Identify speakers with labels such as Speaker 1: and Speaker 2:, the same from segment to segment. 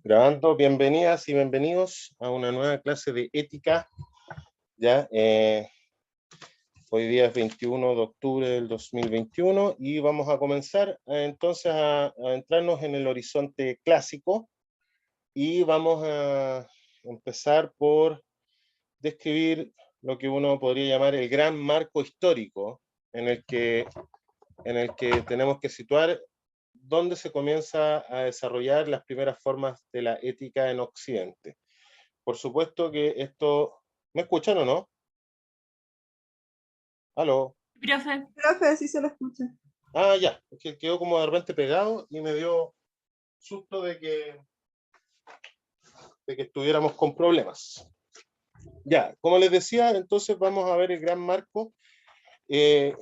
Speaker 1: Grabando, bienvenidas y bienvenidos a una nueva clase de ética. Ya, hoy día es 21 de octubre del 2021 y vamos a comenzar entonces a entrarnos en el horizonte clásico y vamos a empezar por describir lo que uno podría llamar el gran marco histórico en el que, tenemos que situar dónde se comienza a desarrollar las primeras formas de la ética en Occidente. Por supuesto que esto... ¿Me escuchan o no? ¿Aló?
Speaker 2: Profe,
Speaker 3: Profe, sí se lo escucha.
Speaker 1: Ah, ya. Es que quedó como de repente pegado y me dio susto de que estuviéramos con problemas. Ya, como les decía, entonces vamos a ver el gran marco, eh,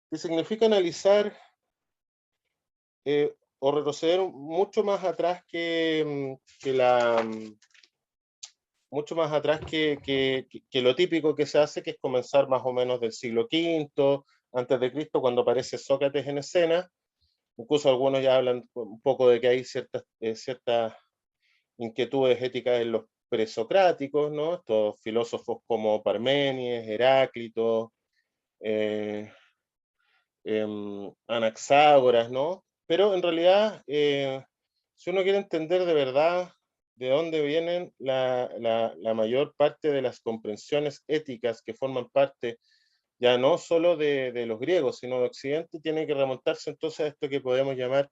Speaker 1: que significa analizar o retroceder mucho más atrás mucho más atrás que lo típico que se hace, que es comenzar más o menos del siglo V antes de Cristo, cuando aparece Sócrates en escena. Incluso algunos ya hablan un poco de que hay ciertas inquietudes éticas en los presocráticos, ¿no? Estos filósofos como Parménides, Heráclito, eh, Anaxágoras, ¿no? Pero en realidad, si uno quiere entender de verdad de dónde vienen la mayor parte de las comprensiones éticas que forman parte ya no solo de los griegos, sino de Occidente, tiene que remontarse entonces a esto que podemos llamar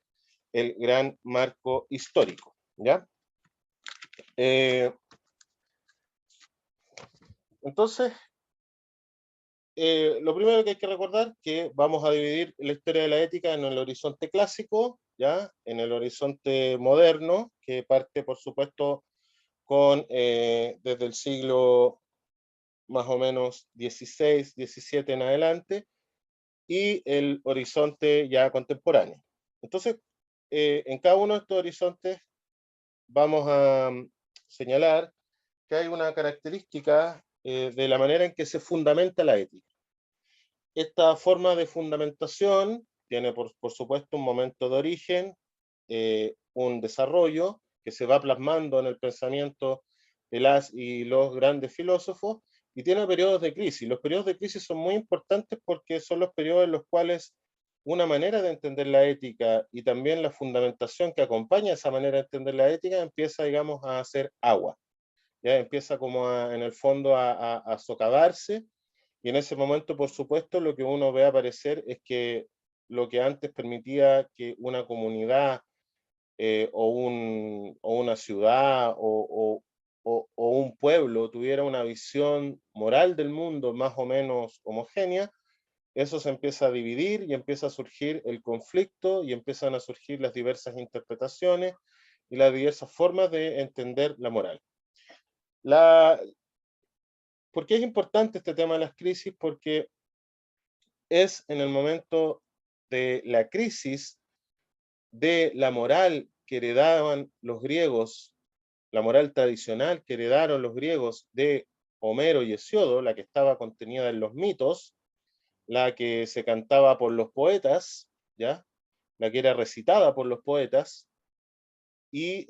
Speaker 1: el gran marco histórico, ¿ya? Entonces, lo primero que hay que recordar que vamos a dividir la historia de la ética en el horizonte clásico, ¿ya? En el horizonte moderno, que parte, por supuesto, desde el siglo más o menos 16, 17 en adelante, y el horizonte ya contemporáneo. Entonces, en cada uno de estos horizontes vamos a señalar que hay una característica de la manera en que se fundamenta la ética. Esta forma de fundamentación tiene, por supuesto, un momento de origen, un desarrollo que se va plasmando en el pensamiento de las y los grandes filósofos, y tiene periodos de crisis. Los periodos de crisis son muy importantes porque son los periodos en los cuales una manera de entender la ética y también la fundamentación que acompaña esa manera de entender la ética empieza, digamos, a hacer agua. Ya empieza como en el fondo a socavarse, y en ese momento, por supuesto, lo que uno ve aparecer es que lo que antes permitía que una comunidad o una ciudad o un pueblo tuviera una visión moral del mundo más o menos homogénea, eso se empieza a dividir y empieza a surgir el conflicto y empiezan a surgir las diversas interpretaciones y las diversas formas de entender la moral. La, ¿Por qué es importante este tema de las crisis? Porque es en el momento de la crisis de la moral que heredaban los griegos, la moral tradicional que heredaron los griegos de Homero y Hesíodo, la que estaba contenida en los mitos, la que se cantaba por los poetas, ¿ya? La que era recitada por los poetas, y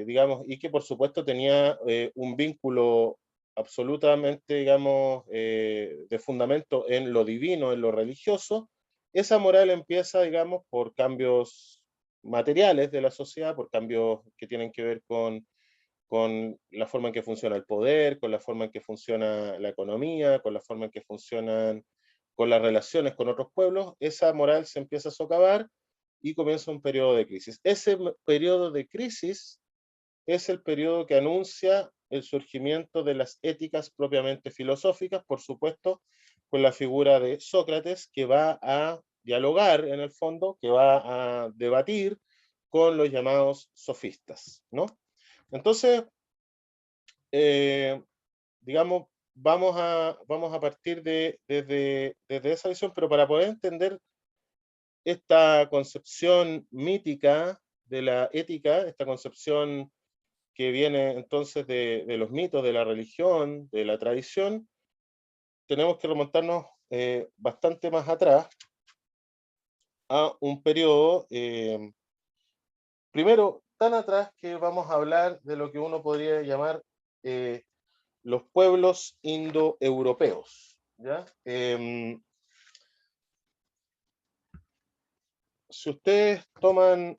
Speaker 1: digamos, y que por supuesto tenía un vínculo absolutamente, digamos, de fundamento en lo divino, en lo religioso. Esa moral empieza, digamos, por cambios materiales de la sociedad, por cambios que tienen que ver con la forma en que funciona el poder, con la forma en que funciona la economía, con la forma en que funcionan con las relaciones con otros pueblos. Esa moral se empieza a socavar y comienza un periodo de crisis. Ese periodo de crisis es el periodo que anuncia el surgimiento de las éticas propiamente filosóficas, por supuesto, con la figura de Sócrates, que va a dialogar en el fondo, que va a debatir con los llamados sofistas, ¿no? Entonces, eh, digamos, vamos a partir desde esa visión, pero para poder entender esta concepción mítica de la ética, esta concepción que viene entonces de los mitos, de la religión, de la tradición, tenemos que remontarnos bastante más atrás a un periodo, primero, tan atrás que vamos a hablar de lo que uno podría llamar los pueblos indoeuropeos, ¿ya? Si ustedes toman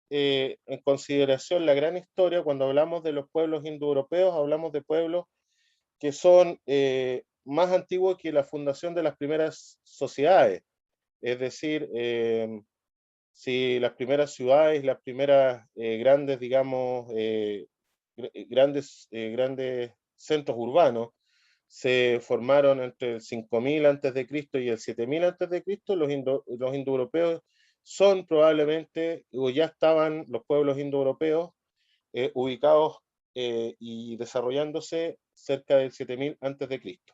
Speaker 1: en consideración la gran historia, cuando hablamos de los pueblos indoeuropeos, hablamos de pueblos que son más antiguos que la fundación de las primeras sociedades. Es decir, si las primeras ciudades, las primeras grandes, digamos, grandes centros urbanos se formaron entre el 5000 antes de Cristo y el 7000 antes de Cristo, los indoeuropeos son probablemente, o ya estaban los pueblos indoeuropeos ubicados y desarrollándose cerca del 7000 antes de Cristo.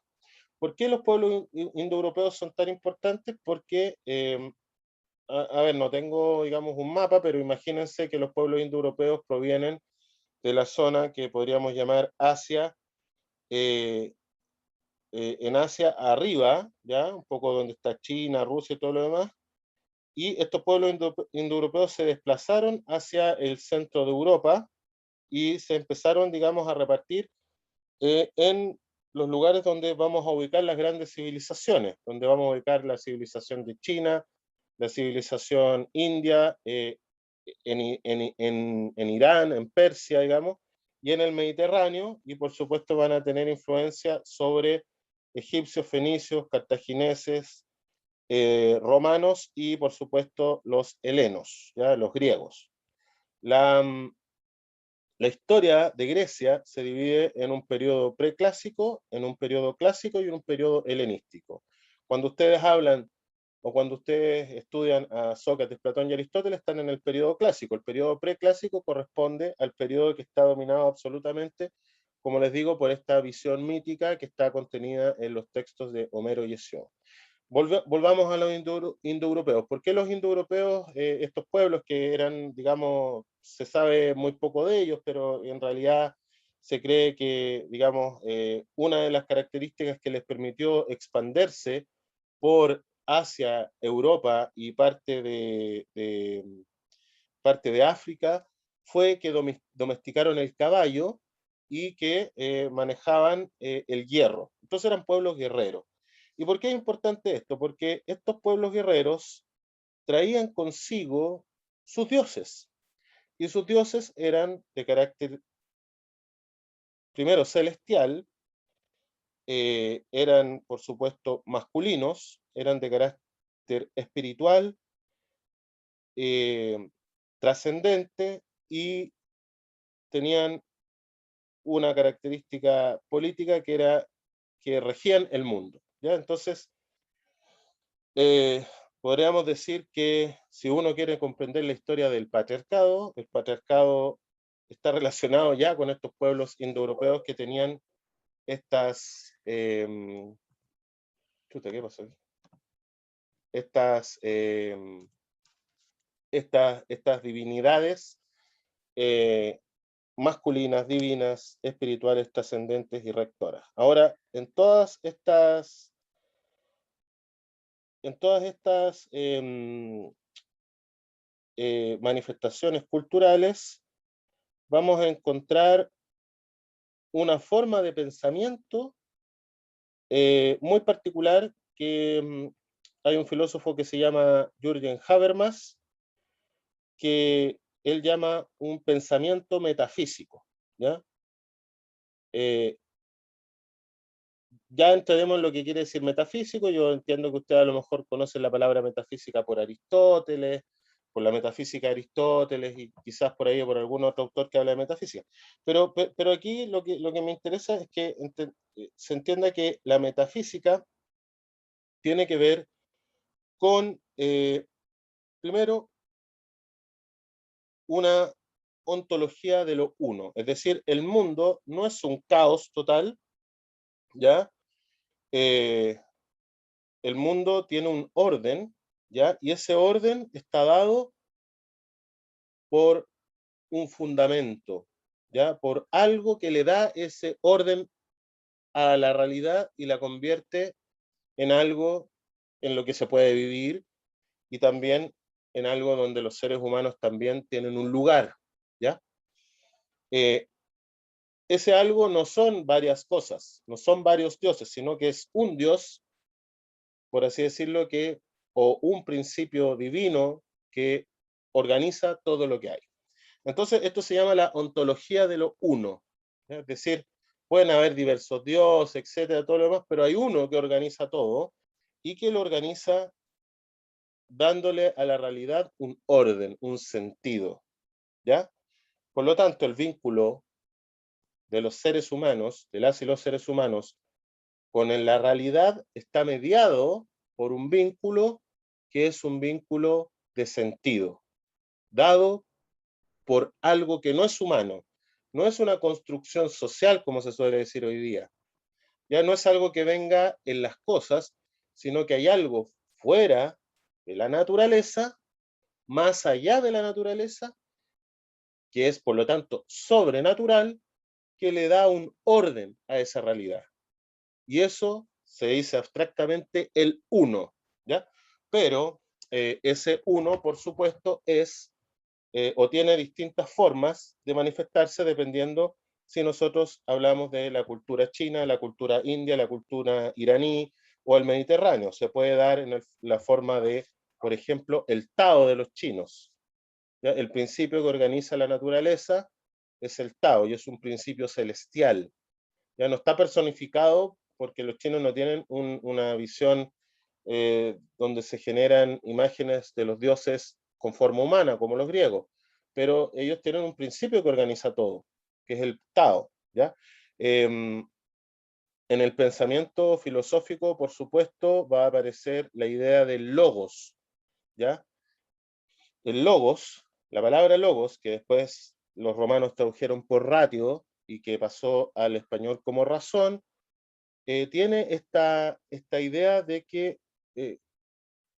Speaker 1: ¿Por qué los pueblos indoeuropeos son tan importantes? Porque, a ver, no tengo, digamos, un mapa, pero imagínense que los pueblos indoeuropeos provienen de la zona que podríamos llamar Asia, eh, en Asia arriba, ¿ya? Un poco donde está China, Rusia y todo lo demás, y estos pueblos indoeuropeos se desplazaron hacia el centro de Europa y se empezaron, digamos, a repartir en los lugares donde vamos a ubicar las grandes civilizaciones, donde vamos a ubicar la civilización de China, la civilización india, en Irán, en Persia, digamos, y en el Mediterráneo, y por supuesto van a tener influencia sobre egipcios, fenicios, cartagineses, romanos y por supuesto los helenos, ¿ya? Los griegos. La, la historia de Grecia se divide en un periodo preclásico, en un periodo clásico y en un periodo helenístico. Cuando ustedes hablan o cuando ustedes estudian a Sócrates, Platón y Aristóteles, están en el periodo clásico. El periodo preclásico corresponde al periodo que está dominado absolutamente, como les digo, por esta visión mítica que está contenida en los textos de Homero y Hesíodo. Volvamos a los indoeuropeos. ¿Por qué los indoeuropeos, estos pueblos que eran, digamos, se sabe muy poco de ellos, pero en realidad se cree que, digamos, una de las características que les permitió expandirse por Asia, Europa y parte de África fue que domesticaron el caballo y que manejaban el hierro. Entonces eran pueblos guerreros. ¿Y por qué es importante esto? Porque estos pueblos guerreros traían consigo sus dioses. Y sus dioses eran de carácter, primero, celestial, eran, por supuesto, masculinos, eran de carácter espiritual, eh, trascendente y tenían una característica política que era que regían el mundo, ¿ya? Entonces, eh, podríamos decir que si uno quiere comprender la historia del patriarcado, el patriarcado está relacionado ya con estos pueblos indoeuropeos que tenían estas, ¿qué pasó aquí? Estas, estas divinidades eh, masculinas, divinas, espirituales, trascendentes y rectoras. Ahora, en todas estas manifestaciones culturales, vamos a encontrar una forma de pensamiento muy particular que hay un filósofo que se llama Jürgen Habermas, que él llama un pensamiento metafísico, ¿ya? Eh, ya entraremos en lo que quiere decir metafísico. Yo entiendo que usted a lo mejor conoce la palabra metafísica por Aristóteles, por la metafísica de Aristóteles y quizás por ahí por algún otro autor que habla de metafísica. Pero aquí lo que me interesa es que se entienda que la metafísica tiene que ver con, primero, una ontología de lo uno. Es decir, el mundo no es un caos total, ¿ya? Eh, el mundo tiene un orden, ¿ya? Y ese orden está dado por un fundamento, ¿ya? Por algo que le da ese orden a la realidad y la convierte en algo en lo que se puede vivir y también en algo donde los seres humanos también tienen un lugar, ¿ya? Eh, ese algo no son varias cosas, no son varios dioses, sino que es un dios, por así decirlo, o un principio divino que organiza todo lo que hay. Entonces, esto se llama la ontología de lo uno. ¿Ya? Es decir, pueden haber diversos dioses, etcétera, todo lo demás, pero hay uno que organiza todo y que lo organiza dándole a la realidad un orden, un sentido. ¿Ya? Por lo tanto, el vínculo de los seres humanos, de las y los seres humanos, con la realidad está mediado por un vínculo que es un vínculo de sentido, dado por algo que no es humano. No es una construcción social, como se suele decir hoy día. Ya no es algo que venga en las cosas, sino que hay algo fuera de la naturaleza, más allá de la naturaleza, que es por lo tanto sobrenatural, que le da un orden a esa realidad. Y eso se dice abstractamente el uno, ¿ya? Pero ese uno, por supuesto, es o tiene distintas formas de manifestarse dependiendo si nosotros hablamos de la cultura china, la cultura india, la cultura iraní o el Mediterráneo. Se puede dar en la forma de, por ejemplo, el Tao de los chinos. ¿Ya? El principio que organiza la naturaleza es el Tao y es un principio celestial. Ya no está personificado porque los chinos no tienen una visión donde se generan imágenes de los dioses con forma humana, como los griegos, pero ellos tienen un principio que organiza todo, que es el Tao, ¿ya? Eh, en el pensamiento filosófico, por supuesto, va a aparecer la idea del logos, ¿ya? El logos, la palabra logos, que después los romanos tradujeron por ratio y que pasó al español como razón, tiene esta idea de que eh,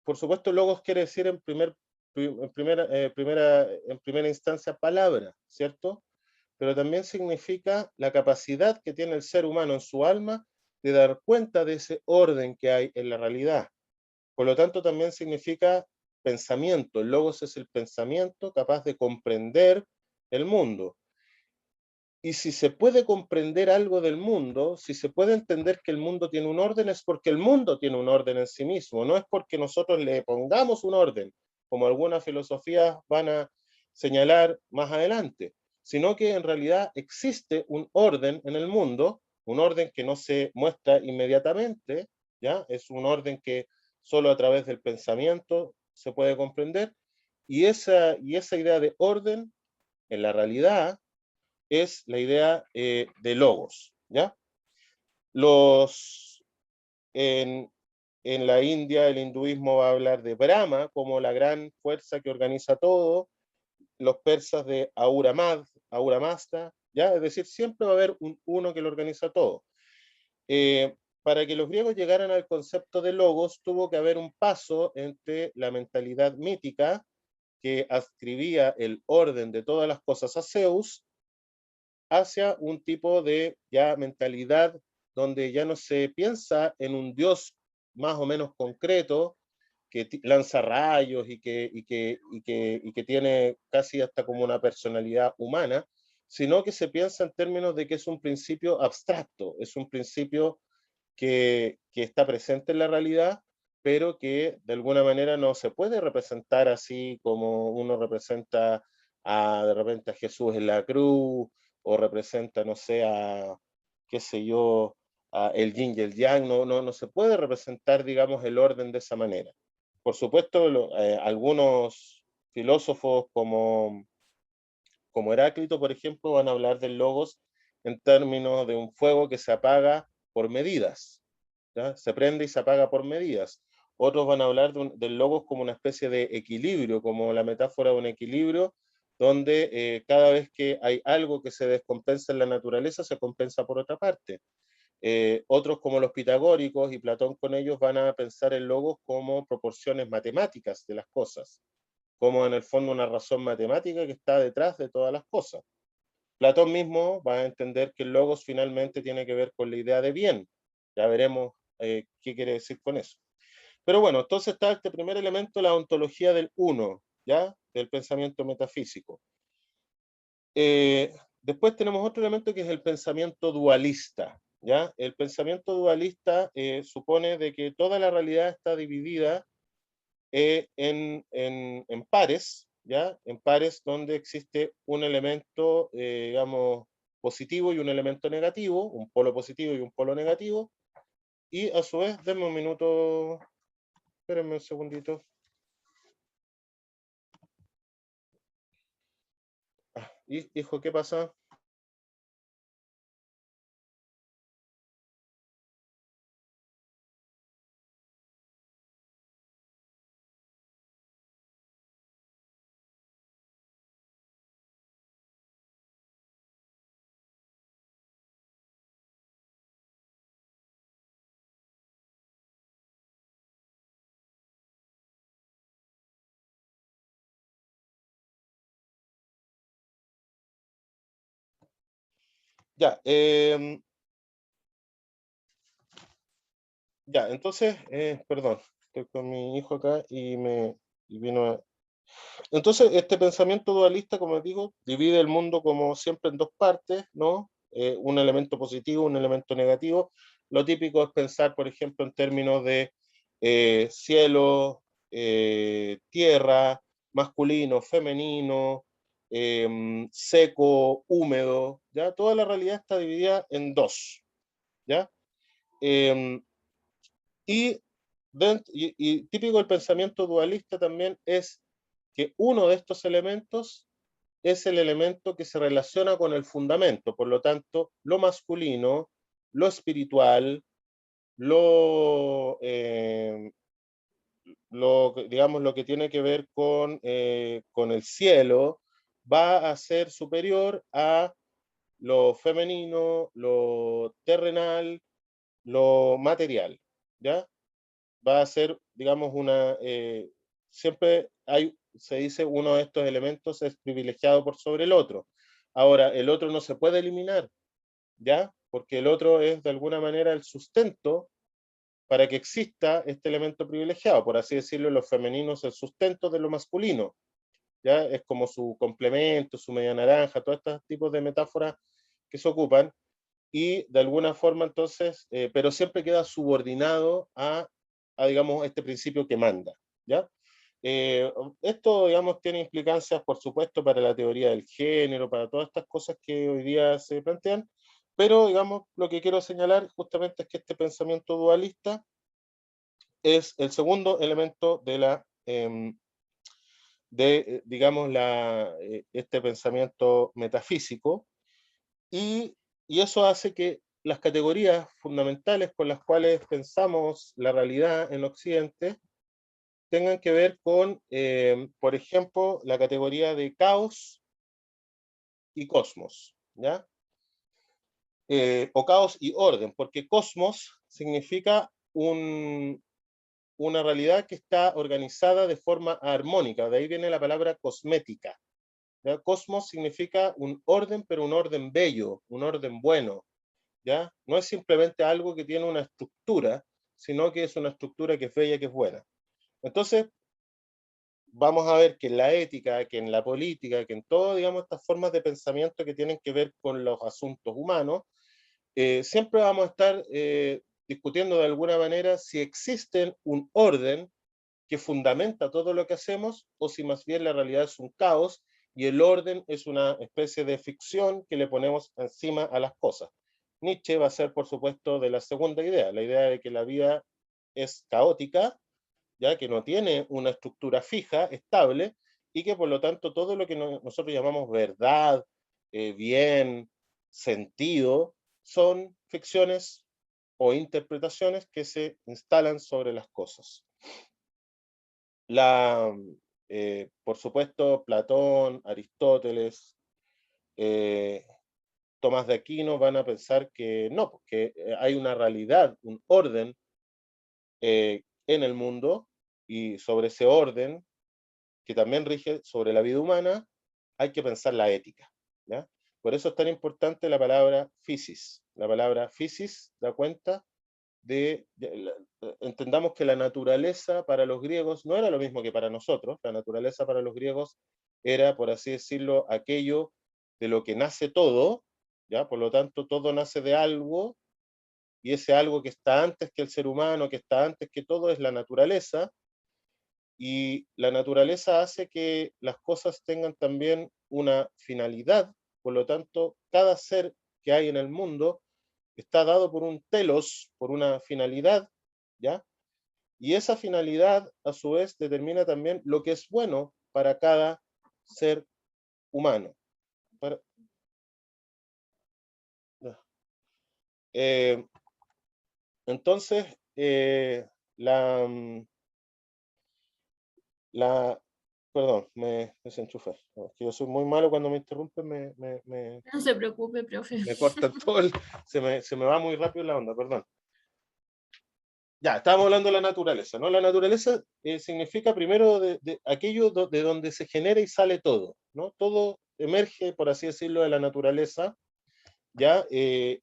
Speaker 1: por supuesto, logos quiere decir en primera instancia palabra, ¿cierto? Pero también significa la capacidad que tiene el ser humano en su alma de dar cuenta de ese orden que hay en la realidad. Por lo tanto, también significa pensamiento. El logos es el pensamiento capaz de comprender el mundo. Y si se puede comprender algo del mundo, si se puede entender que el mundo tiene un orden, es porque el mundo tiene un orden en sí mismo, no es porque nosotros le pongamos un orden, como algunas filosofías van a señalar más adelante, sino que en realidad existe un orden en el mundo, un orden que no se muestra inmediatamente, ¿ya? Es un orden que solo a través del pensamiento se puede comprender, y esa idea de orden en la realidad es la idea de logos, ¿ya? Los, en, en la India el hinduismo va a hablar de Brahma como la gran fuerza que organiza todo, los persas de Ahura Mazda, ¿ya? Es decir, siempre va a haber un uno que lo organiza todo. Para que los griegos llegaran al concepto de logos, tuvo que haber un paso entre la mentalidad mítica, que adscribía el orden de todas las cosas a Zeus, hacia un tipo de ya mentalidad donde ya no se piensa en un Dios más o menos concreto que lanza rayos y que tiene casi hasta como una personalidad humana, sino que se piensa en términos de que es un principio abstracto, es un principio que está presente en la realidad, pero que de alguna manera no se puede representar así como uno representa de repente a Jesús en la cruz, o representa, no sé, qué sé yo, a el yin y el yang, no se puede representar, digamos, el orden de esa manera. Por supuesto, algunos filósofos como Heráclito, por ejemplo, van a hablar del logos en términos de un fuego que se apaga por medidas, ¿ya? Se prende y se apaga por medidas. Otros van a hablar del logos como una especie de equilibrio, como la metáfora de un equilibrio, donde cada vez que hay algo que se descompensa en la naturaleza, se compensa por otra parte. Otros como los pitagóricos y Platón con ellos van a pensar el logos como proporciones matemáticas de las cosas, como en el fondo una razón matemática que está detrás de todas las cosas. Platón mismo va a entender que el logos finalmente tiene que ver con la idea de bien. Ya veremos qué quiere decir con eso. Pero bueno, entonces está este primer elemento, la ontología del uno, ¿ya? Del pensamiento metafísico. Después tenemos otro elemento que es el pensamiento dualista, ¿ya? El pensamiento dualista supone de que toda la realidad está dividida en pares, ¿ya? En pares donde existe un elemento, digamos, positivo y un elemento negativo, un polo positivo y un polo negativo, y a su vez, denme un minuto, espérenme un segundito. Hijo, ¿qué pasa? Ya, ya, entonces, perdón, estoy con mi hijo acá y vino Entonces, este pensamiento dualista, como digo, divide el mundo como siempre en dos partes, ¿no? Un elemento positivo, un elemento negativo. Lo típico es pensar, por ejemplo, en términos de cielo, tierra, masculino, femenino, seco, húmedo, ¿ya? Toda la realidad está dividida en dos, ¿ya? Eh, y típico del pensamiento dualista también es que uno de estos elementos es el elemento que se relaciona con el fundamento, por lo tanto, lo masculino, lo espiritual, digamos, lo que tiene que ver con el cielo, va a ser superior a lo femenino, lo terrenal, lo material, ¿ya? Va a ser, digamos, siempre se dice uno de estos elementos es privilegiado por sobre el otro. Ahora, el otro no se puede eliminar, ¿ya? Porque el otro es de alguna manera el sustento para que exista este elemento privilegiado, por así decirlo, los femeninos el sustento de lo masculino, ¿ya? Es como su complemento, su media naranja, todos estos tipos de metáforas que se ocupan, y de alguna forma entonces, pero siempre queda subordinado digamos, este principio que manda, ¿ya? Esto, digamos, tiene implicancias, por supuesto, para la teoría del género, para todas estas cosas que hoy día se plantean, pero, digamos, lo que quiero señalar justamente es que este pensamiento dualista es el segundo elemento digamos, este pensamiento metafísico, y, y eso hace que las categorías fundamentales con las cuales pensamos la realidad en Occidente tengan que ver con, por ejemplo, la categoría de caos y cosmos, ¿ya? O caos y orden, porque cosmos significa una realidad que está organizada de forma armónica, de ahí viene la palabra cosmética. ¿Ya? Cosmos significa un orden, pero un orden bello, un orden bueno, ¿ya? No es simplemente algo que tiene una estructura, sino que es una estructura que es bella, que es buena. Entonces, vamos a ver que en la ética, que en la política, que en todo, digamos, estas formas de pensamiento que tienen que ver con los asuntos humanos, siempre vamos a estar discutiendo de alguna manera si existe un orden que fundamenta todo lo que hacemos o si más bien la realidad es un caos y el orden es una especie de ficción que le ponemos encima a las cosas. Nietzsche va a ser, por supuesto, de la segunda idea, la idea de que la vida es caótica, ya que no tiene una estructura fija, estable, y que por lo tanto todo lo que nosotros llamamos verdad, bien, sentido, son ficciones o interpretaciones que se instalan sobre las cosas. La, por supuesto, Platón, Aristóteles, eh, Tomás de Aquino van a pensar que no, porque hay una realidad, un orden en el mundo, y sobre ese orden, que también rige sobre la vida humana, hay que pensar la ética, ¿ya? Por eso es tan importante la palabra physis. La palabra physis da cuenta entendamos que la naturaleza para los griegos no era lo mismo que para nosotros. La naturaleza para los griegos era, por así decirlo, aquello de lo que nace todo, ¿ya? Por lo tanto, todo nace de algo, y ese algo que está antes que el ser humano, que está antes que todo, es la naturaleza, y la naturaleza hace que las cosas tengan también una finalidad, por lo tanto, cada ser que hay en el mundo está dado por un telos, por una finalidad, ¿ya? Y esa finalidad, a su vez, determina también lo que es bueno para cada ser humano. Para- eh, entonces, la, la, perdón, me desenchufé. No, es que yo soy muy malo cuando me interrumpen,
Speaker 2: No se preocupe, profe.
Speaker 1: me cortan todo, se me va muy rápido la onda, perdón. Ya, estábamos hablando de la naturaleza, ¿no? La naturaleza significa primero de aquello de donde se genera y sale todo, ¿no? Todo emerge, por así decirlo, de la naturaleza, ¿ya?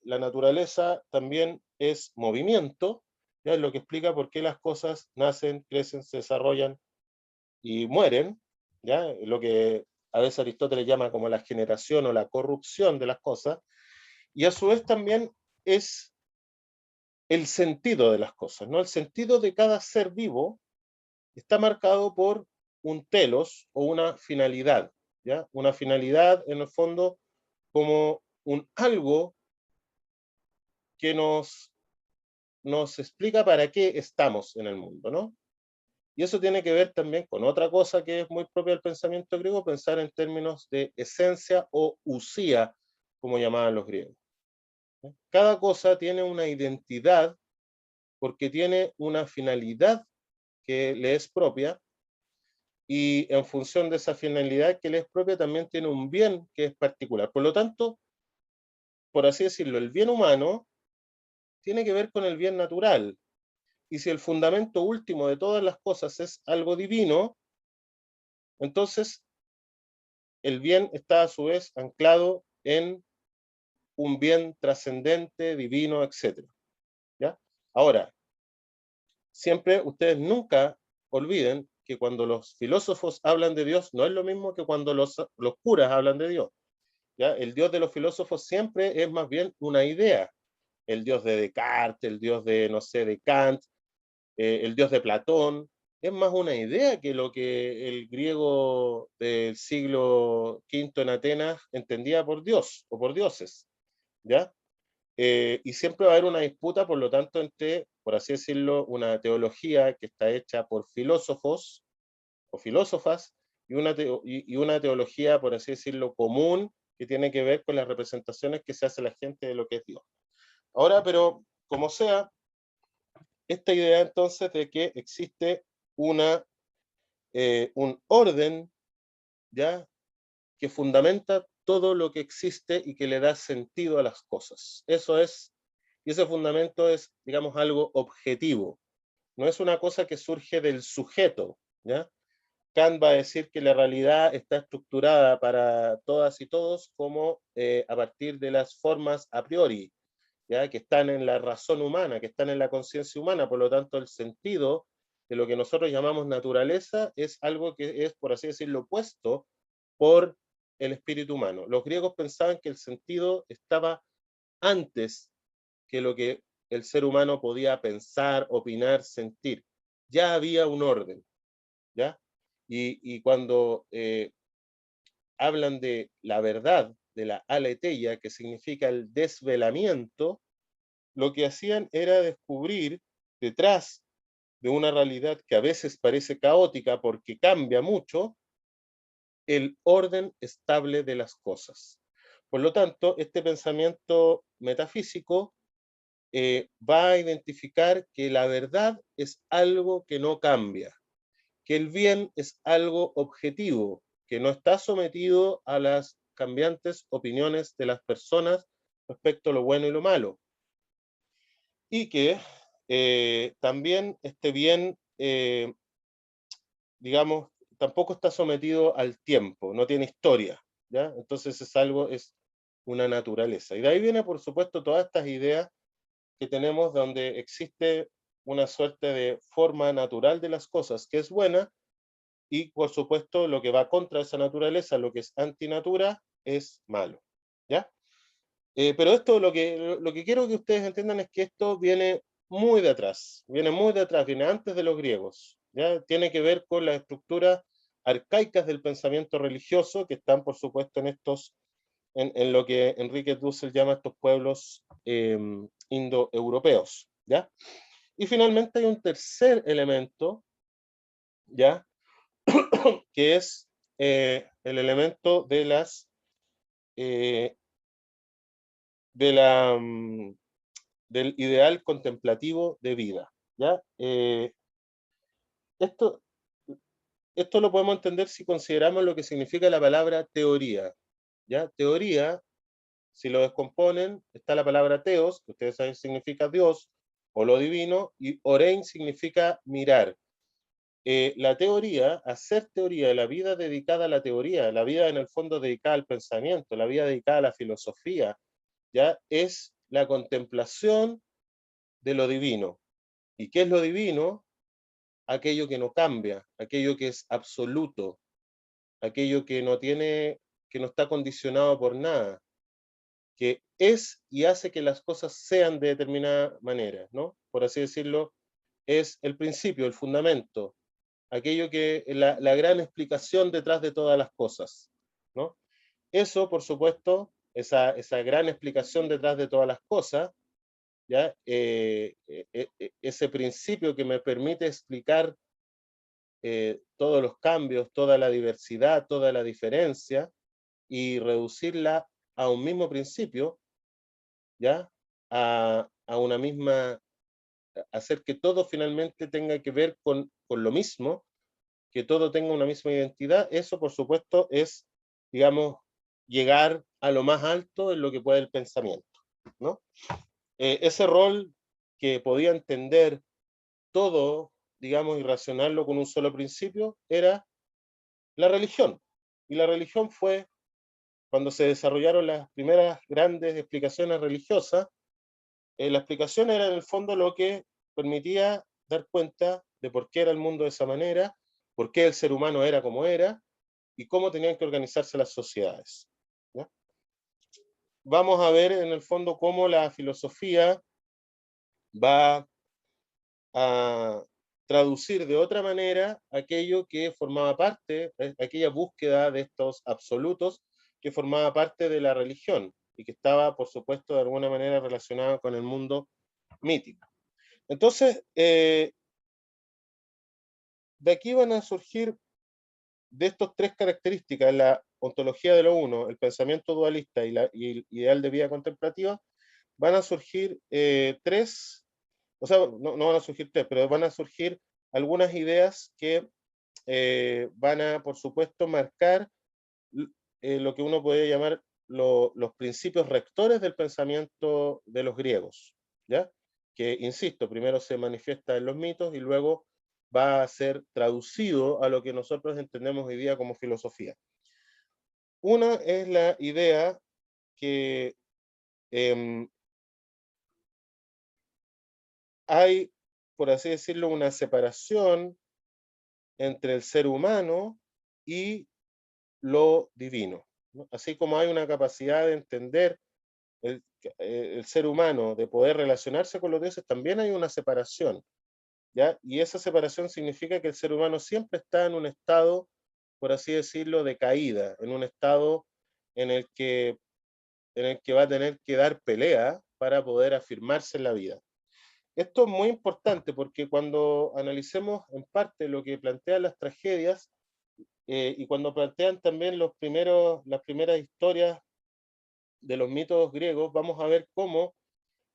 Speaker 1: La naturaleza también es movimiento, ¿ya? Es lo que explica por qué las cosas nacen, crecen, se desarrollan y mueren, ¿ya? Lo que a veces Aristóteles llama como la generación o la corrupción de las cosas, y a su vez también es el sentido de las cosas, ¿no? El sentido de cada ser vivo está marcado por un telos o una finalidad, ¿ya? Una finalidad, en el fondo, como un algo que nos explica para qué estamos en el mundo, ¿no? Y eso tiene que ver también con otra cosa que es muy propia del pensamiento griego, pensar en términos de esencia o usía, como llamaban los griegos. ¿No? Cada cosa tiene una identidad porque tiene una finalidad que le es propia, y en función de esa finalidad que le es propia también tiene un bien que es particular. Por lo tanto, por así decirlo, el bien humano tiene que ver con el bien natural. Y si el fundamento último de todas las cosas es algo divino, entonces el bien está a su vez anclado en un bien trascendente, divino, etc. ¿Ya? Ahora, siempre ustedes nunca olviden que cuando los filósofos hablan de Dios no es lo mismo que cuando los curas hablan de Dios. ¿Ya? El Dios de los filósofos siempre es más bien una idea. El Dios de Descartes, el Dios de, no sé, de Kant, el Dios de Platón, es más una idea que lo que el griego del siglo V en Atenas entendía por Dios o por dioses, ¿ya? Y siempre va a haber una disputa, por lo tanto, entre, por así decirlo, una teología que está hecha por filósofos o filósofas y una teología, por así decirlo, común, que tiene que ver con las representaciones que se hace la gente de lo que es Dios. Ahora, pero como sea, esta idea entonces de que existe una, un orden, ¿ya? Que fundamenta todo lo que existe y que le da sentido a las cosas. Eso es, y ese fundamento es, digamos, algo objetivo. No es una cosa que surge del sujeto, ¿ya? Kant va a decir que la realidad está estructurada para todas y todos como a partir de las formas a priori, ¿ya? Que están en la razón humana, que están en la conciencia humana, por lo tanto el sentido de lo que nosotros llamamos naturaleza es algo que es, por así decirlo, puesto por el espíritu humano. Los griegos pensaban que el sentido estaba antes que lo que el ser humano podía pensar, opinar, sentir. Ya había un orden, ¿ya? Y cuando hablan de la verdad, de la aletheia, que significa el desvelamiento, lo que hacían era descubrir detrás de una realidad que a veces parece caótica porque cambia mucho, el orden estable de las cosas. Por lo tanto, este pensamiento metafísico va a identificar que la verdad es algo que no cambia, que el bien es algo objetivo, que no está sometido a las cambiantes opiniones de las personas respecto a lo bueno y lo malo, y que también este bien, digamos, tampoco está sometido al tiempo, no tiene historia, ¿ya? Entonces es algo, es una naturaleza. Y de ahí viene, por supuesto, todas estas ideas que tenemos donde existe una suerte de forma natural de las cosas que es buena, y por supuesto lo que va contra esa naturaleza, lo que es antinatura, es malo, ¿ya? Pero esto, lo que quiero que ustedes entiendan es que esto viene muy de atrás, viene antes de los griegos, ¿ya? Tiene que ver con las estructuras arcaicas del pensamiento religioso que están, por supuesto, en lo que Enrique Dussel llama estos pueblos indoeuropeos, ¿ya? Y finalmente hay un tercer elemento, ¿ya? Que es el elemento de eh, de la, del ideal contemplativo de vida, ¿ya? Esto, esto lo podemos entender si consideramos lo que significa la palabra teoría, ¿ya? Teoría, si lo descomponen, está la palabra teos, que ustedes saben significa Dios o lo divino, y orein significa mirar. La teoría, hacer teoría, la vida dedicada a la teoría, la vida en el fondo dedicada al pensamiento, la vida dedicada a la filosofía, ya es la contemplación de lo divino. ¿Y qué es lo divino? Aquello que no cambia, aquello que es absoluto, aquello que no tiene, que no está condicionado por nada, que es y hace que las cosas sean de determinada manera, ¿no? Por así decirlo, es el principio, el fundamento, aquello que la gran explicación detrás de todas las cosas, ¿no? Eso, por supuesto, esa gran explicación detrás de todas las cosas, ¿ya? Ese principio que me permite explicar todos los cambios, toda la diversidad, toda la diferencia y reducirla a un mismo principio, ¿ya? A una misma, hacer que todo finalmente tenga que ver con lo mismo, que todo tenga una misma identidad, eso por supuesto es, digamos, llegar a lo más alto en lo que puede el pensamiento, ¿no? Ese rol que podía entender todo, digamos, y relacionarlo con un solo principio, era la religión. Y la religión fue, cuando se desarrollaron las primeras grandes explicaciones religiosas, la explicación era en el fondo lo que permitía dar cuenta de por qué era el mundo de esa manera, por qué el ser humano era como era y cómo tenían que organizarse las sociedades, ¿ya? Vamos a ver en el fondo cómo la filosofía va a traducir de otra manera aquello que formaba parte, aquella búsqueda de estos absolutos que formaba parte de la religión y que estaba, por supuesto, de alguna manera relacionada con el mundo mítico. Entonces, de aquí van a surgir, de estas tres características, la ontología de lo uno, el pensamiento dualista y el ideal de vida contemplativa, van a surgir tres, o sea, no van a surgir tres, pero van a surgir algunas ideas que van a, por supuesto, marcar lo que uno puede llamar los principios rectores del pensamiento de los griegos, ¿ya? Que, insisto, primero se manifiesta en los mitos y luego va a ser traducido a lo que nosotros entendemos hoy día como filosofía. Una es la idea que eh, hay, por así decirlo, una separación entre el ser humano y lo divino, ¿no? Así como hay una capacidad de entender el ser humano, de poder relacionarse con los dioses, también hay una separación, ¿ya? Y esa separación significa que el ser humano siempre está en un estado, por así decirlo, de caída, en un estado en el que, en el que va a tener que dar pelea para poder afirmarse en la vida. Esto es muy importante porque cuando analicemos en parte lo que plantean las tragedias y cuando plantean también las primeras historias de los mitos griegos, vamos a ver cómo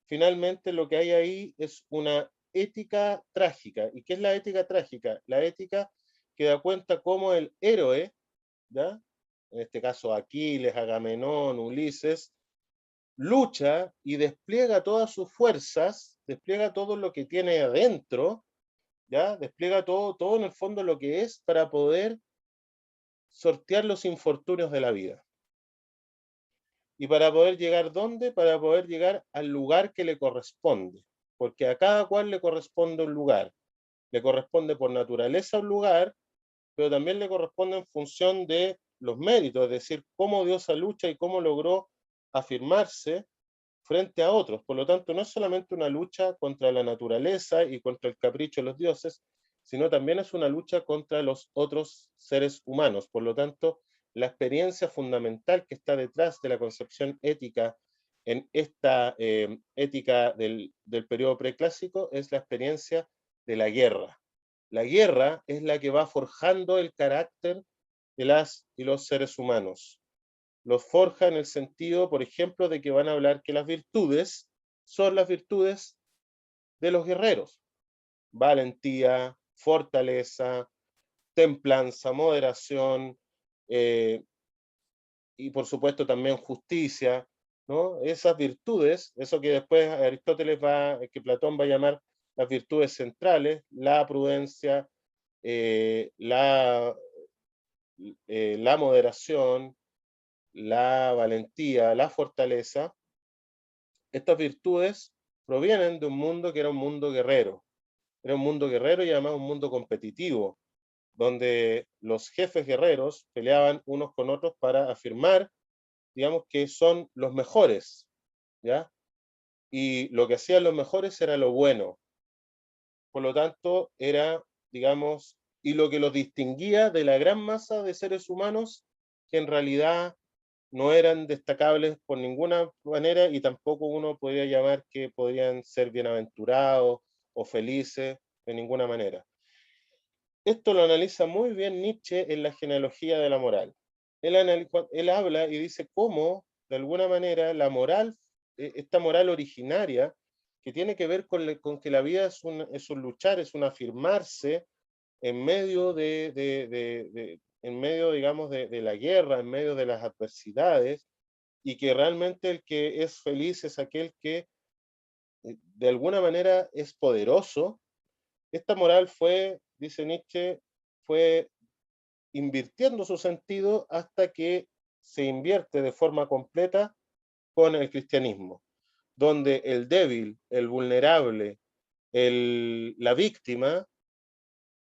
Speaker 1: finalmente lo que hay ahí es una ética trágica. ¿Y qué es la ética trágica? La ética que da cuenta cómo el héroe, ¿ya? En este caso Aquiles, Agamenón, Ulises, lucha y despliega todas sus fuerzas, despliega todo lo que tiene adentro, ¿ya? Despliega todo en el fondo lo que es para poder sortear los infortunios de la vida. ¿Y para poder llegar dónde? Para poder llegar al lugar que le corresponde, porque a cada cual le corresponde un lugar. Le corresponde por naturaleza un lugar, pero también le corresponde en función de los méritos, es decir, cómo dio esa lucha y cómo logró afirmarse frente a otros. Por lo tanto, no es solamente una lucha contra la naturaleza y contra el capricho de los dioses, sino también es una lucha contra los otros seres humanos. Por lo tanto, la experiencia fundamental que está detrás de la concepción ética en esta ética del periodo preclásico es la experiencia de la guerra. La guerra es la que va forjando el carácter de las y los seres humanos. Los forja en el sentido, por ejemplo, de que van a hablar que las virtudes son las virtudes de los guerreros. Valentía, fortaleza, templanza, moderación, y por supuesto también justicia, ¿no? Esas virtudes, eso que después Aristóteles que Platón va a llamar las virtudes centrales, la prudencia, la moderación, la valentía, la fortaleza, estas virtudes provienen de un mundo que era un mundo guerrero. Era un mundo guerrero y además un mundo competitivo, donde los jefes guerreros peleaban unos con otros para afirmar, digamos, que son los mejores, ¿ya? Y lo que hacían los mejores era lo bueno. Por lo tanto, era, digamos, y lo que los distinguía de la gran masa de seres humanos que en realidad no eran destacables por ninguna manera y tampoco uno podría llamar que podrían ser bienaventurados o felices de ninguna manera. Esto lo analiza muy bien Nietzsche en la genealogía de la moral. Él habla y dice cómo, de alguna manera, la moral, esta moral originaria, que tiene que ver con que la vida es un luchar, es un afirmarse en medio en medio, digamos, de la guerra, en medio de las adversidades, y que realmente el que es feliz es aquel que de alguna manera es poderoso. Esta moral fue, dice Nietzsche, fue invirtiendo su sentido hasta que se invierte de forma completa con el cristianismo, donde el débil, el vulnerable, la víctima,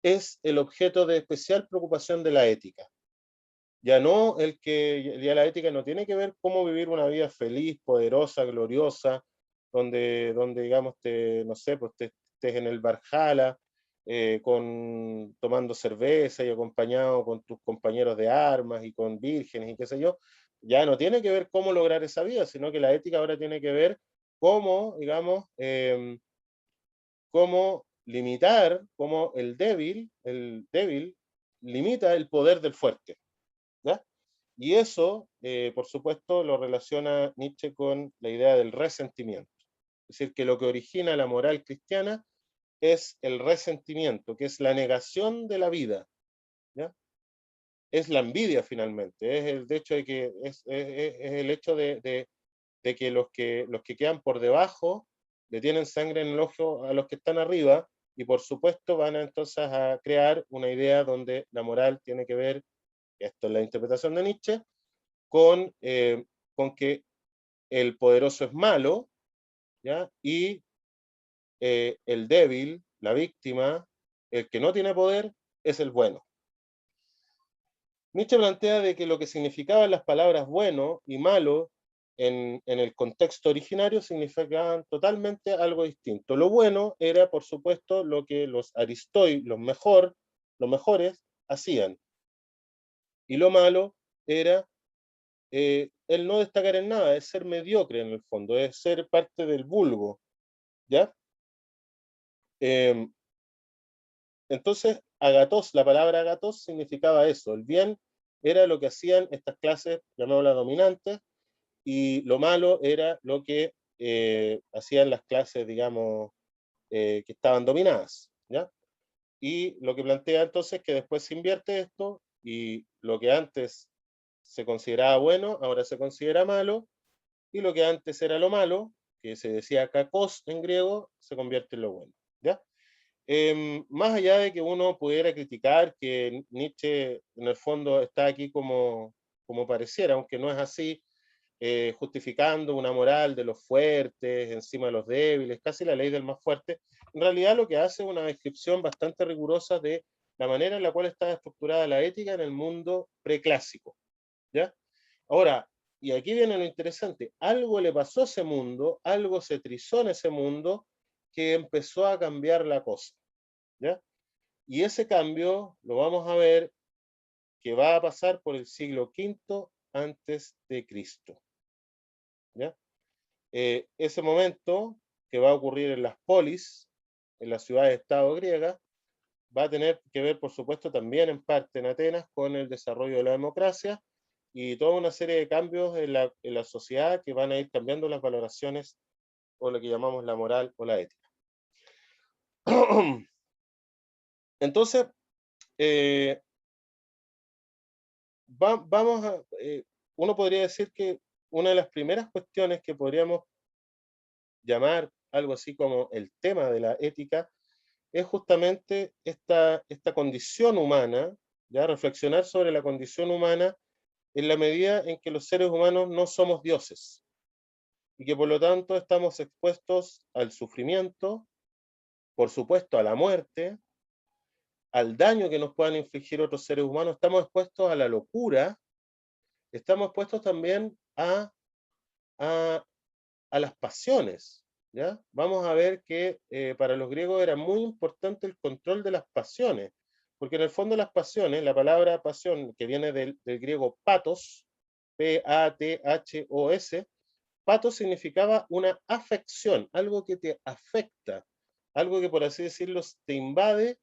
Speaker 1: es el objeto de especial preocupación de la ética. Ya no ya la ética no tiene que ver cómo vivir una vida feliz, poderosa, gloriosa, donde digamos, no sé, pues estés en el Valhalla, tomando cerveza y acompañado con tus compañeros de armas y con vírgenes y qué sé yo. Ya no tiene que ver cómo lograr esa vida, sino que la ética ahora tiene que ver cómo, digamos, cómo limitar, cómo el débil limita el poder del fuerte, ¿ya? Y eso, por supuesto, lo relaciona Nietzsche con la idea del resentimiento. Es decir, que lo que origina la moral cristiana es el resentimiento, que es la negación de la vida, ¿ya? Es la envidia finalmente, es el hecho de que es el hecho de que los que quedan por debajo le tienen sangre en el ojo a los que están arriba y por supuesto van entonces a crear una idea donde la moral tiene que ver, esto es la interpretación de Nietzsche, con que el poderoso es malo, ¿ya? Y el débil, la víctima, el que no tiene poder, es el bueno. Nietzsche plantea de que lo que significaban las palabras bueno y malo en el contexto originario significaban totalmente algo distinto. Lo bueno era, por supuesto, lo que los aristoi, los mejores, hacían. Y lo malo era el no destacar en nada, es ser mediocre en el fondo, es ser parte del vulgo, ¿ya? Eh, entonces, agatos, la palabra agatos significaba eso, el bien era lo que hacían estas clases, llamémoslas dominantes, y lo malo era lo que hacían las clases, digamos, que estaban dominadas, ¿ya? Y lo que plantea entonces es que después se invierte esto y lo que antes se consideraba bueno, ahora se considera malo, y lo que antes era lo malo, que se decía kakos en griego, se convierte en lo bueno, ¿ya? Más allá de que uno pudiera criticar que Nietzsche en el fondo está aquí como pareciera, aunque no es así, justificando una moral de los fuertes encima de los débiles, casi la ley del más fuerte, en realidad lo que hace es una descripción bastante rigurosa de la manera en la cual estaba estructurada la ética en el mundo preclásico, ¿ya? Ahora, y aquí viene lo interesante, algo le pasó a ese mundo, algo se trizó en ese mundo que empezó a cambiar la cosa, ¿ya? Y ese cambio lo vamos a ver que va a pasar por el siglo V antes de Cristo, ¿ya? Ese momento que va a ocurrir en las polis, en las ciudades-estado griegas, va a tener que ver, por supuesto, también en parte en Atenas con el desarrollo de la democracia y toda una serie de cambios en la sociedad que van a ir cambiando las valoraciones o lo que llamamos la moral o la ética. Entonces, eh, vamos a, uno podría decir que una de las primeras cuestiones que podríamos llamar algo así como el tema de la ética es justamente esta condición humana, ya reflexionar sobre la condición humana en la medida en que los seres humanos no somos dioses y que por lo tanto estamos expuestos al sufrimiento, por supuesto a la muerte, al daño que nos puedan infligir otros seres humanos, estamos expuestos a la locura, estamos expuestos también a, a las pasiones, ¿ya? Vamos a ver que para los griegos era muy importante el control de las pasiones, porque en el fondo las pasiones, la palabra pasión que viene del griego patos, P-A-T-H-O-S, patos significaba una afección, algo que te afecta, algo que por así decirlo te invade,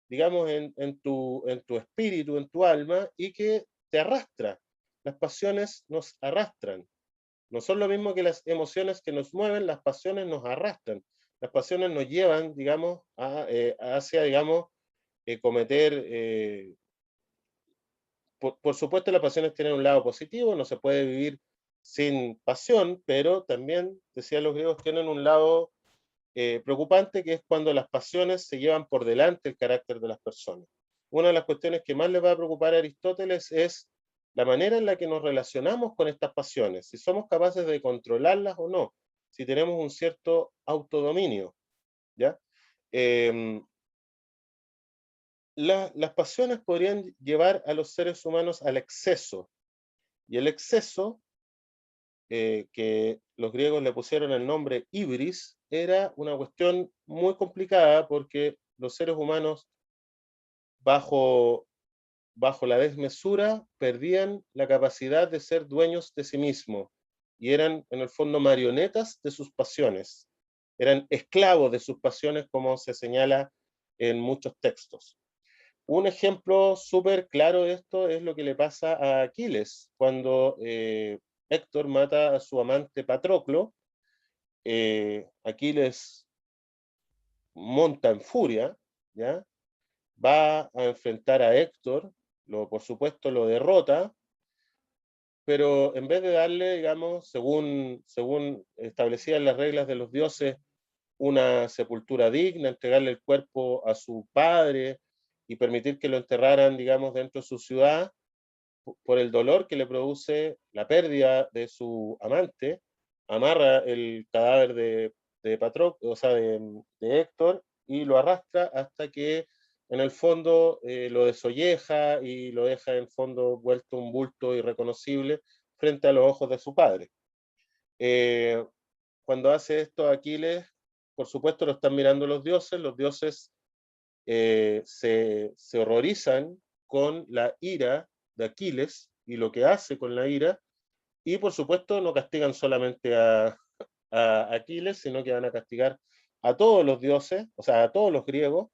Speaker 1: digamos, en tu espíritu, en tu alma, y que te arrastra. Las pasiones nos arrastran. No son lo mismo que las emociones que nos mueven, las pasiones nos arrastran. Las pasiones nos llevan, digamos, hacia, digamos, cometer, por supuesto las pasiones tienen un lado positivo, no se puede vivir sin pasión, pero también, decían los griegos, tienen un lado preocupante, que es cuando las pasiones se llevan por delante el carácter de las personas. Una de las cuestiones que más le va a preocupar a Aristóteles es la manera en la que nos relacionamos con estas pasiones, si somos capaces de controlarlas o no, si tenemos un cierto autodominio, ¿ya? Eh, las pasiones podrían llevar a los seres humanos al exceso, y el exceso, que los griegos le pusieron el nombre ibris, era una cuestión muy complicada porque los seres humanos bajo, bajo la desmesura perdían la capacidad de ser dueños de sí mismos y eran en el fondo marionetas de sus pasiones, eran esclavos de sus pasiones como se señala en muchos textos. Un ejemplo súper claro de esto es lo que le pasa a Aquiles cuando Héctor mata a su amante Patroclo. Aquiles monta en furia, ¿ya? Va a enfrentar a Héctor, por supuesto lo derrota, pero en vez de darle, digamos, según establecían las reglas de los dioses, una sepultura digna, entregarle el cuerpo a su padre y permitir que lo enterraran, digamos, dentro de su ciudad, por el dolor que le produce la pérdida de su amante, amarra el cadáver de Patroclo, o sea, de Héctor, y lo arrastra hasta que en el fondo lo desolleja y lo deja en el fondo vuelto un bulto irreconocible frente a los ojos de su padre. Eh, Cuando hace esto Aquiles, por supuesto lo están mirando los dioses se horrorizan con la ira de Aquiles y lo que hace con la ira, y por supuesto no castigan solamente a Aquiles, sino que van a castigar a todos los dioses, o sea, a todos los griegos,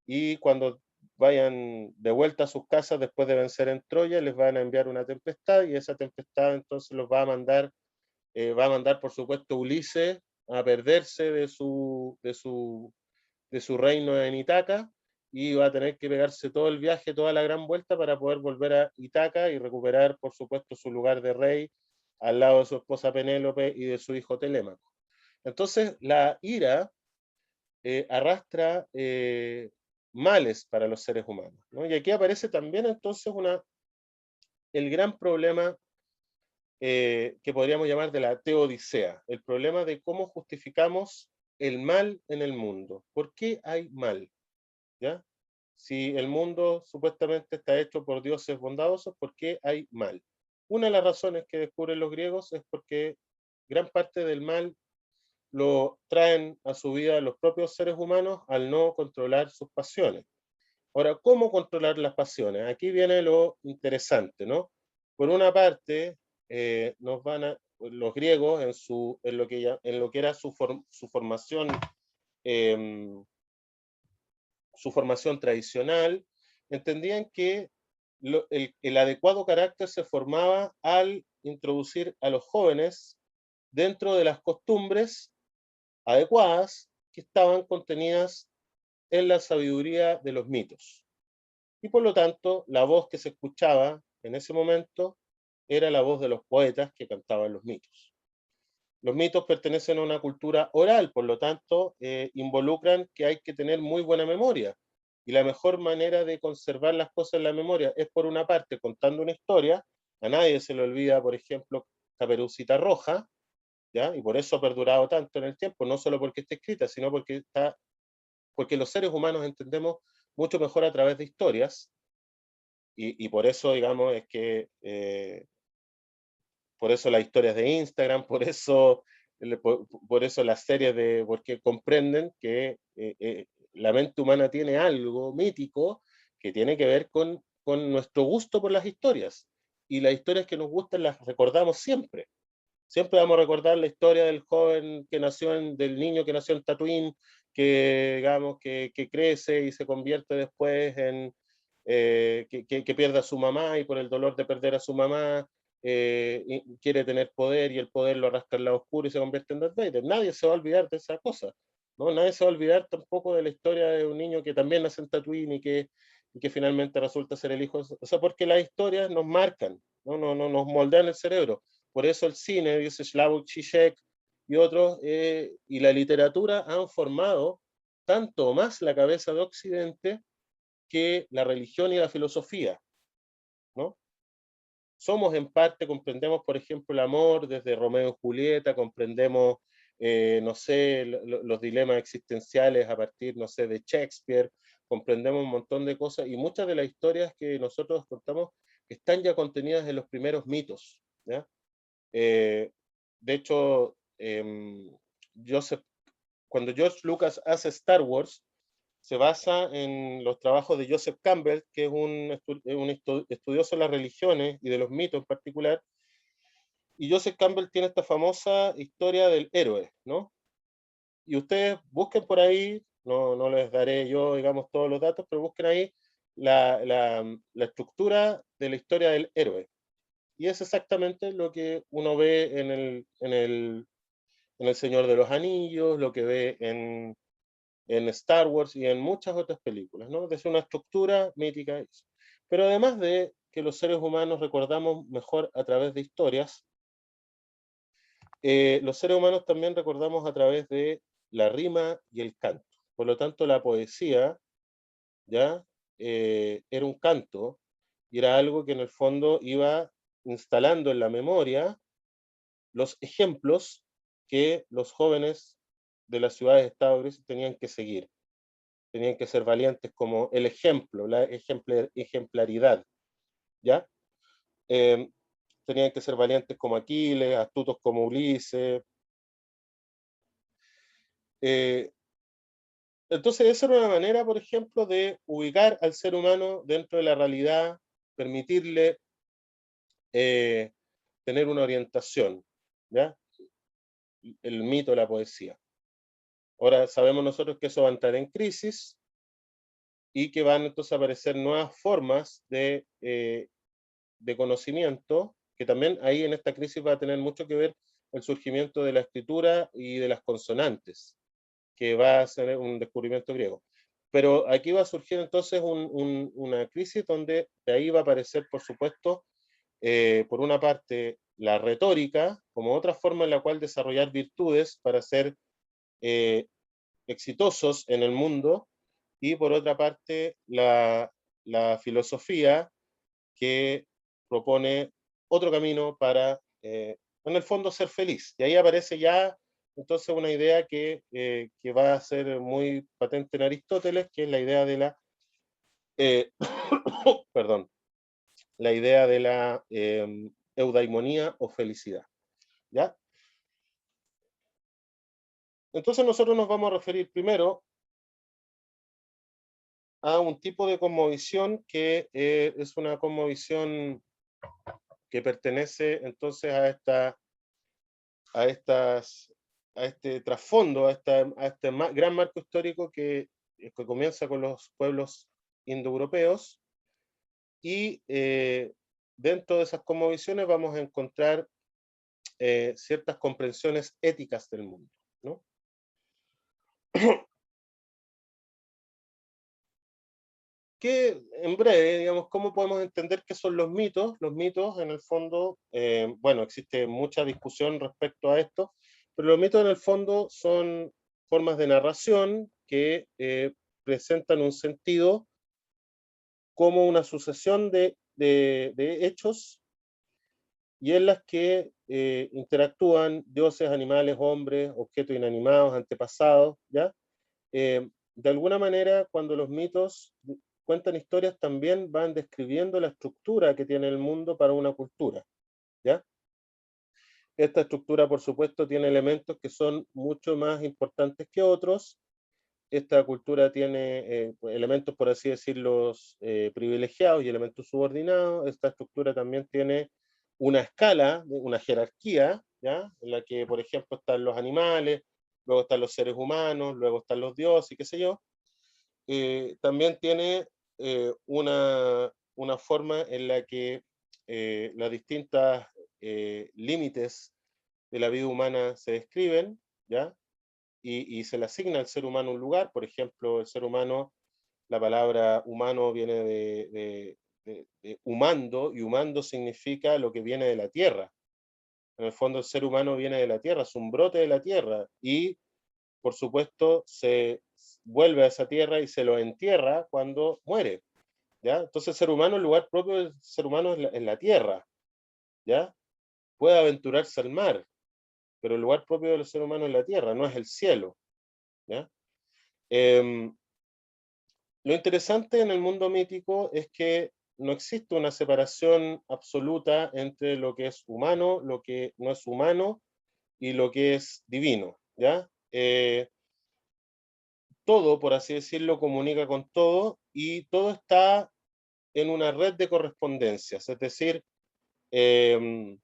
Speaker 1: y cuando vayan de vuelta a sus casas después de vencer en Troya, les van a enviar una tempestad, y esa tempestad entonces los va a mandar por supuesto Ulises a perderse de su reino en Itaca, y va a tener que pegarse todo el viaje, toda la gran vuelta para poder volver a Itaca y recuperar, por supuesto, su lugar de rey al lado de su esposa Penélope y de su hijo Telémaco. Entonces, la ira arrastra males para los seres humanos, ¿no? Y aquí aparece también entonces el gran problema que podríamos llamar de la teodicea, el problema de cómo justificamos el mal en el mundo. ¿Por qué hay mal? ¿Ya? Si el mundo supuestamente está hecho por dioses bondadosos, ¿por qué hay mal? Una de las razones que descubren los griegos es porque gran parte del mal lo traen a su vida los propios seres humanos al no controlar sus pasiones. Ahora, ¿cómo controlar las pasiones? Aquí viene lo interesante, ¿no? Por una parte, los griegos en lo que era eh, su formación tradicional, entendían que el adecuado carácter se formaba al introducir a los jóvenes dentro de las costumbres adecuadas que estaban contenidas en la sabiduría de los mitos. Y por lo tanto, la voz que se escuchaba en ese momento era la voz de los poetas que cantaban los mitos. Los mitos pertenecen a una cultura oral, por lo tanto, involucran que hay que tener muy buena memoria. Y la mejor manera de conservar las cosas en la memoria es, por una parte, contando una historia. A nadie se le olvida, por ejemplo, Caperucita Roja, ¿ya? Y por eso ha perdurado tanto en el tiempo, no solo porque está escrita, sino porque los seres humanos entendemos mucho mejor a través de historias, y por eso, digamos, es que por eso las historias de Instagram, por eso las series porque comprenden que la mente humana tiene algo mítico que tiene que ver con nuestro gusto por las historias. Y las historias que nos gustan las recordamos siempre. Siempre vamos a recordar la historia del joven del niño que nació en Tatooine, que digamos que crece y se convierte después que pierde a su mamá, y por el dolor de perder a su mamá quiere tener poder, y el poder lo arrastra al lado oscuro y se convierte en Darth Vader. Nadie se va a olvidar de esa cosa, ¿no? Nadie se va a olvidar tampoco de la historia de un niño que también nace en Tatooine y que finalmente resulta ser el hijo. O sea, porque las historias nos marcan, no nos moldean el cerebro. Por eso el cine, dice Slavoj Žižek y otros, y la literatura han formado tanto más la cabeza de Occidente que la religión y la filosofía, ¿no? Somos en parte, comprendemos, por ejemplo, el amor desde Romeo y Julieta, comprendemos, no sé, los dilemas existenciales a partir, no sé, de Shakespeare, comprendemos un montón de cosas, y muchas de las historias que nosotros contamos están ya contenidas en los primeros mitos, ¿ya? De hecho, Joseph, cuando George Lucas hace Star Wars, se basa en los trabajos de Joseph Campbell, que es un estudioso de las religiones y de los mitos en particular. Y Joseph Campbell tiene esta famosa historia del héroe, ¿no? Y ustedes busquen por ahí, no les daré yo, digamos, todos los datos, pero busquen ahí la estructura de la historia del héroe. Y es exactamente lo que uno ve en el Señor de los Anillos, lo que ve en Star Wars y en muchas otras películas, ¿no? Es una estructura mítica. Pero además de que los seres humanos recordamos mejor a través de historias, los seres humanos también recordamos a través de la rima y el canto. Por lo tanto, la poesía, ¿ya? Era un canto, y era algo que en el fondo iba instalando en la memoria los ejemplos que los jóvenes de las ciudades-estado tenían que seguir. Tenían que ser valientes como el ejemplo, la ejemplaridad, ¿ya? Eh, Tenían que ser valientes como Aquiles, astutos como Ulises. Eh, entonces, esa era una manera, por ejemplo, de ubicar al ser humano dentro de la realidad, permitirle eh, tener una orientación, ¿ya? El mito de la poesía. Ahora sabemos nosotros que eso va a entrar en crisis, y que van entonces a aparecer nuevas formas de conocimiento, que también ahí en esta crisis va a tener mucho que ver el surgimiento de la escritura y de las consonantes, que va a ser un descubrimiento griego. Pero aquí va a surgir entonces una crisis donde de ahí va a aparecer, por supuesto, por una parte, la retórica como otra forma en la cual desarrollar virtudes para ser eh, exitosos en el mundo, y por otra parte, la filosofía, que propone otro camino para, en el fondo, ser feliz. Y ahí aparece ya entonces una idea que va a ser muy patente en Aristóteles, que es la idea de la perdón, la idea de la eudaimonía o felicidad, ¿ya? Entonces nosotros nos vamos a referir primero a un tipo de cosmovisión que es una cosmovisión que pertenece entonces a estas, a este trasfondo, a este gran marco histórico que comienza con los pueblos indoeuropeos y dentro de esas cosmovisiones vamos a encontrar ciertas comprensiones éticas del mundo, ¿no? Que en breve, digamos, ¿cómo podemos entender qué son los mitos? Los mitos, en el fondo, bueno, existe mucha discusión respecto a esto, pero los mitos en el fondo son formas de narración que presentan un sentido como una sucesión de hechos y en las que interactúan dioses, animales, hombres, objetos inanimados, antepasados, ¿ya? De alguna manera, cuando los mitos cuentan historias, también van describiendo la estructura que tiene el mundo para una cultura, ¿ya? Esta estructura, por supuesto, tiene elementos que son mucho más importantes que otros. Esta cultura tiene elementos, por así decirlo, privilegiados y elementos subordinados. Esta estructura también tiene una escala, una jerarquía, ¿ya? En la que, por ejemplo, están los animales, luego están los seres humanos, luego están los dioses y qué sé yo. También tiene una forma en la que las distintas límites de la vida humana se describen, ¿ya? Y se le asigna al ser humano un lugar. Por ejemplo, el ser humano, la palabra humano viene de humando, y humando significa lo que viene de la tierra. En el fondo, el ser humano viene de la tierra, es un brote de la tierra, y por supuesto se vuelve a esa tierra y se lo entierra cuando muere, ¿ya? Entonces el ser humano, el lugar propio del ser humano es la tierra, ¿ya? Puede aventurarse al mar, pero el lugar propio del ser humano es la tierra, no es el cielo, ¿ya? Eh, lo interesante en el mundo mítico es que no existe una separación absoluta entre lo que es humano, lo que no es humano y lo que es divino, ¿ya? Todo, por así decirlo, comunica con todo y todo está en una red de correspondencias, es decir, eh,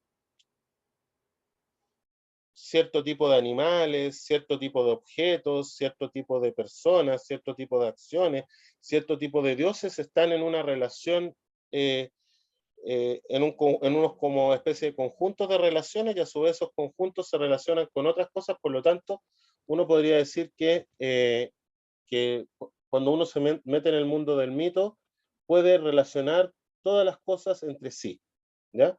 Speaker 1: cierto tipo de animales, cierto tipo de objetos, cierto tipo de personas, cierto tipo de acciones, cierto tipo de dioses están en una relación, eh, en unos como especie de conjuntos de relaciones, y a su vez esos conjuntos se relacionan con otras cosas. Por lo tanto, uno podría decir que cuando uno se mete en el mundo del mito, puede relacionar todas las cosas entre sí, ¿ya?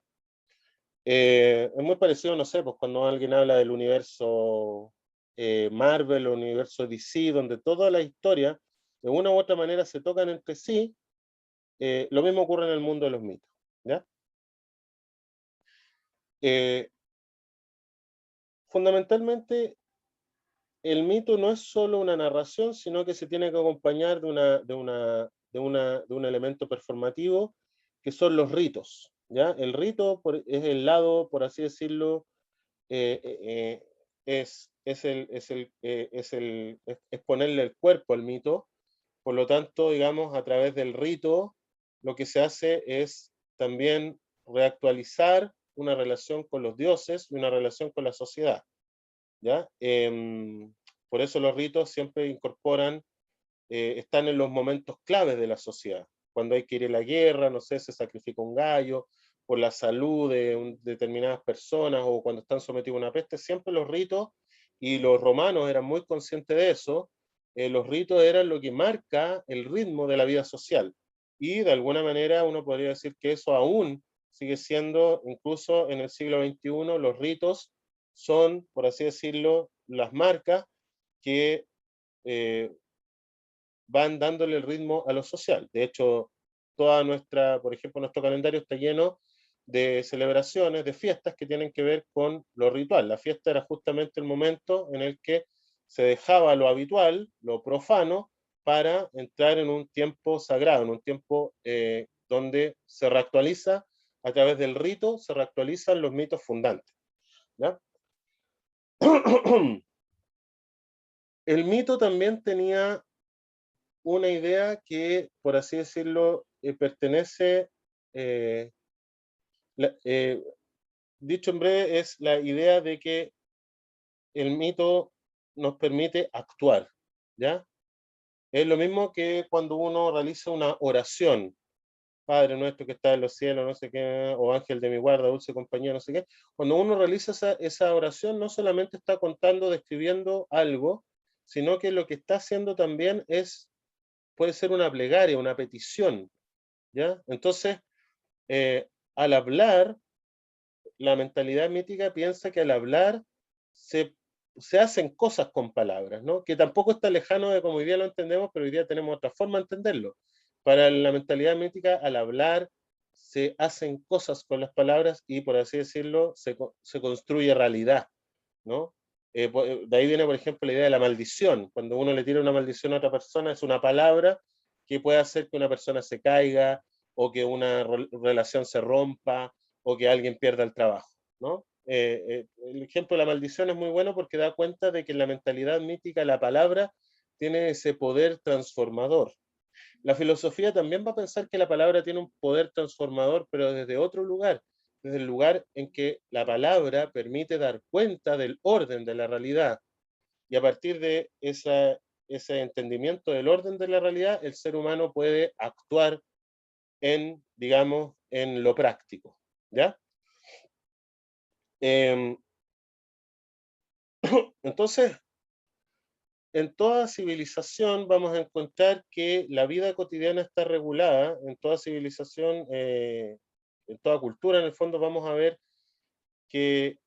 Speaker 1: Es muy parecido, no sé, pues cuando alguien habla del universo Marvel o universo DC, donde todas las historias de una u otra manera se tocan entre sí, lo mismo ocurre en el mundo de los mitos, ¿ya? Eh, Fundamentalmente, el mito no es solo una narración, sino que se tiene que acompañar de un elemento performativo, que son los ritos, ¿ya? El rito es el lado, por así decirlo, eh, eh, eh, es ponerle el cuerpo al mito. Por lo tanto, digamos, a través del rito, lo que se hace es también reactualizar una relación con los dioses y una relación con la sociedad, ¿ya? Por eso los ritos siempre incorporan, están en los momentos claves de la sociedad. Cuando hay que ir a la guerra, no sé, se sacrifica un gallo, por la salud de determinadas personas, o cuando están sometidos a una peste, siempre los ritos, y los romanos eran muy conscientes de eso, los ritos eran lo que marca el ritmo de la vida social. Y de alguna manera uno podría decir que eso aún sigue siendo, incluso en el siglo XXI, los ritos son, por así decirlo, las marcas que eh, van dándole el ritmo a lo social. De hecho, por ejemplo, nuestro calendario está lleno de celebraciones, de fiestas que tienen que ver con lo ritual. La fiesta era justamente el momento en el que se dejaba lo habitual, lo profano, para entrar en un tiempo sagrado, en un tiempo donde se reactualiza, a través del rito, se reactualizan los mitos fundantes. ¿Ya? El mito también tenía una idea que, por así decirlo, pertenece, la, dicho en breve, es la idea de que el mito nos permite actuar, ¿ya? Es lo mismo que cuando uno realiza una oración, Padre nuestro que está en los cielos, no sé qué, o ángel de mi guarda, dulce compañía, no sé qué. Cuando uno realiza esa oración, no solamente está contando, describiendo algo, sino que lo que está haciendo también puede ser una plegaria, una petición, ¿ya? Entonces, al hablar, la mentalidad mítica piensa que al hablar se, se hacen cosas con palabras, ¿no? Que tampoco está lejano de como hoy día lo entendemos, pero hoy día tenemos otra forma de entenderlo. Para la mentalidad mítica, al hablar, se hacen cosas con las palabras y, por así decirlo, se construye realidad, ¿no? De ahí viene, por ejemplo, la idea de la maldición. Cuando uno le tira una maldición a otra persona, es una palabra que puede hacer que una persona se caiga, o que una relación se rompa, o que alguien pierda el trabajo, ¿no? El ejemplo de la maldición es muy bueno porque da cuenta de que en la mentalidad mítica la palabra tiene ese poder transformador. La filosofía también va a pensar que la palabra tiene un poder transformador, pero desde otro lugar, desde el lugar en que la palabra permite dar cuenta del orden de la realidad. Y a partir de ese entendimiento del orden de la realidad, el ser humano puede actuar en, digamos, en lo práctico, ¿ya? Eh, entonces, en toda civilización vamos a encontrar que la vida cotidiana está regulada, en toda civilización, en toda cultura, en el fondo vamos a ver que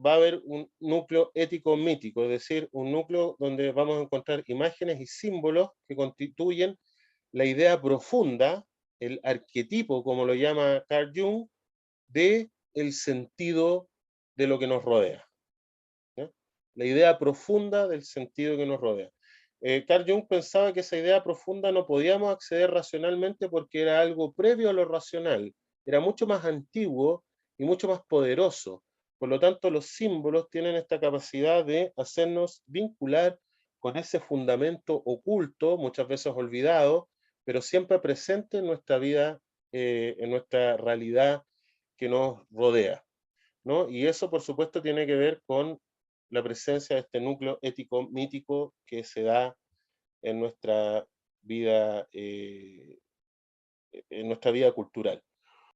Speaker 1: va a haber un núcleo ético mítico, es decir, un núcleo donde vamos a encontrar imágenes y símbolos que constituyen la idea profunda, el arquetipo, como lo llama Carl Jung, de el sentido de lo que nos rodea, ¿ya? La idea profunda del sentido que nos rodea. Carl Jung pensaba que esa idea profunda no podíamos acceder racionalmente porque era algo previo a lo racional, era mucho más antiguo y mucho más poderoso. Por lo tanto, los símbolos tienen esta capacidad de hacernos vincular con ese fundamento oculto, muchas veces olvidado, pero siempre presente en nuestra vida, en nuestra realidad que nos rodea, ¿no? Y eso, por supuesto, tiene que ver con la presencia de este núcleo ético mítico que se da en nuestra vida, en nuestra vida cultural.